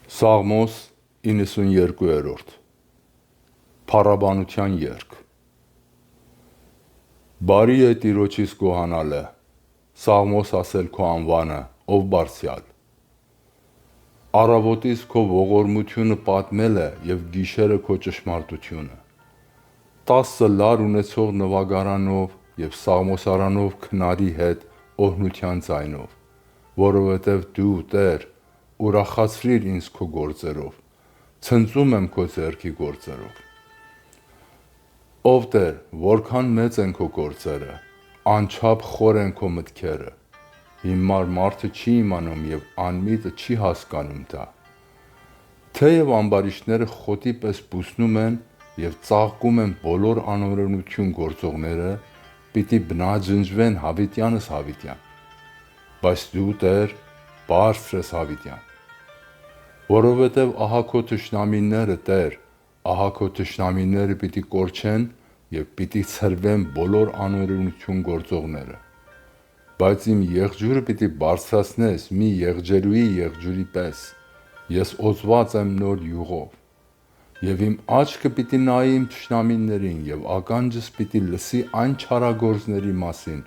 Սաղմոս 92-րդ Փառաբանության երգ։ Բարի է Տիրոջիս գոհանալը, Սաղմոս ասել քո անվանը, ով բարձյալ։ Առավոտից քո ողորմությունը պատմել է և գիշերը քո ճշմարտությունը։ 10 լար ունեցող նվագարանով և սաղմոսարանով քնարի հետ օրհնության ձայնով, որովհետև դու, Տեր, ուրախացրիր ինձ քո գործերով, ցնծում եմ քո ձեռքի գործերով։ Ով Տեր, որքան մեծ են քո գործերը, անչափ խոր են քո մտքերը, հիմար մարդը չի իմանում և անմիտը չի հասկանում դա։ Թեև ամբարիշտները խոտի պես բուսնում են և ծաղկում են բոլոր անօրենություն գործողները, պիտի բնաջնջվեն հավիտյանս հավիտյան, բայց դու, Տեր, բարձր ես հավիտյան։ Որովհետև ահա քո թշնամիները, Տեր, ահա քո թշնամիները պիտի կորչեն և պիտի ցրվեն բոլոր անօրենություն գործողները։ Բայց իմ եղջյուրը պիտի բարձրացնես մի եղջերուի եղջյուրի պես, ես օծված եմ նոր յուղով։ Եվ իմ աչքը պիտի նայի իմ թշնամիներին և ականջս պիտի լսի այն չարագործների մասին,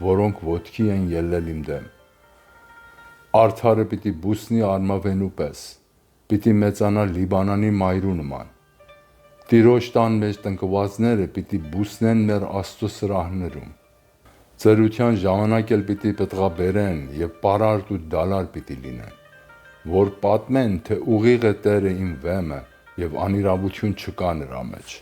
որոնք ոտքի են ելնել իմ դեմ։ Արդարը պիտի բուսնի արմավենու պես, պիտի մեծանա Լիբանանի մայրու նման։ Տիրոջ տան մեջ տնկվածները պիտի բուսնեն մեր Աստծո սրահներում։ Ծերության ժամանակ էլ պիտի պտղաբերեն և պարարտ ու դալար պիտի լինեն, որ պատմեն, թե ուղիղ է Տերը իմ վեմը և անիրավություն չկա նրա մեջ։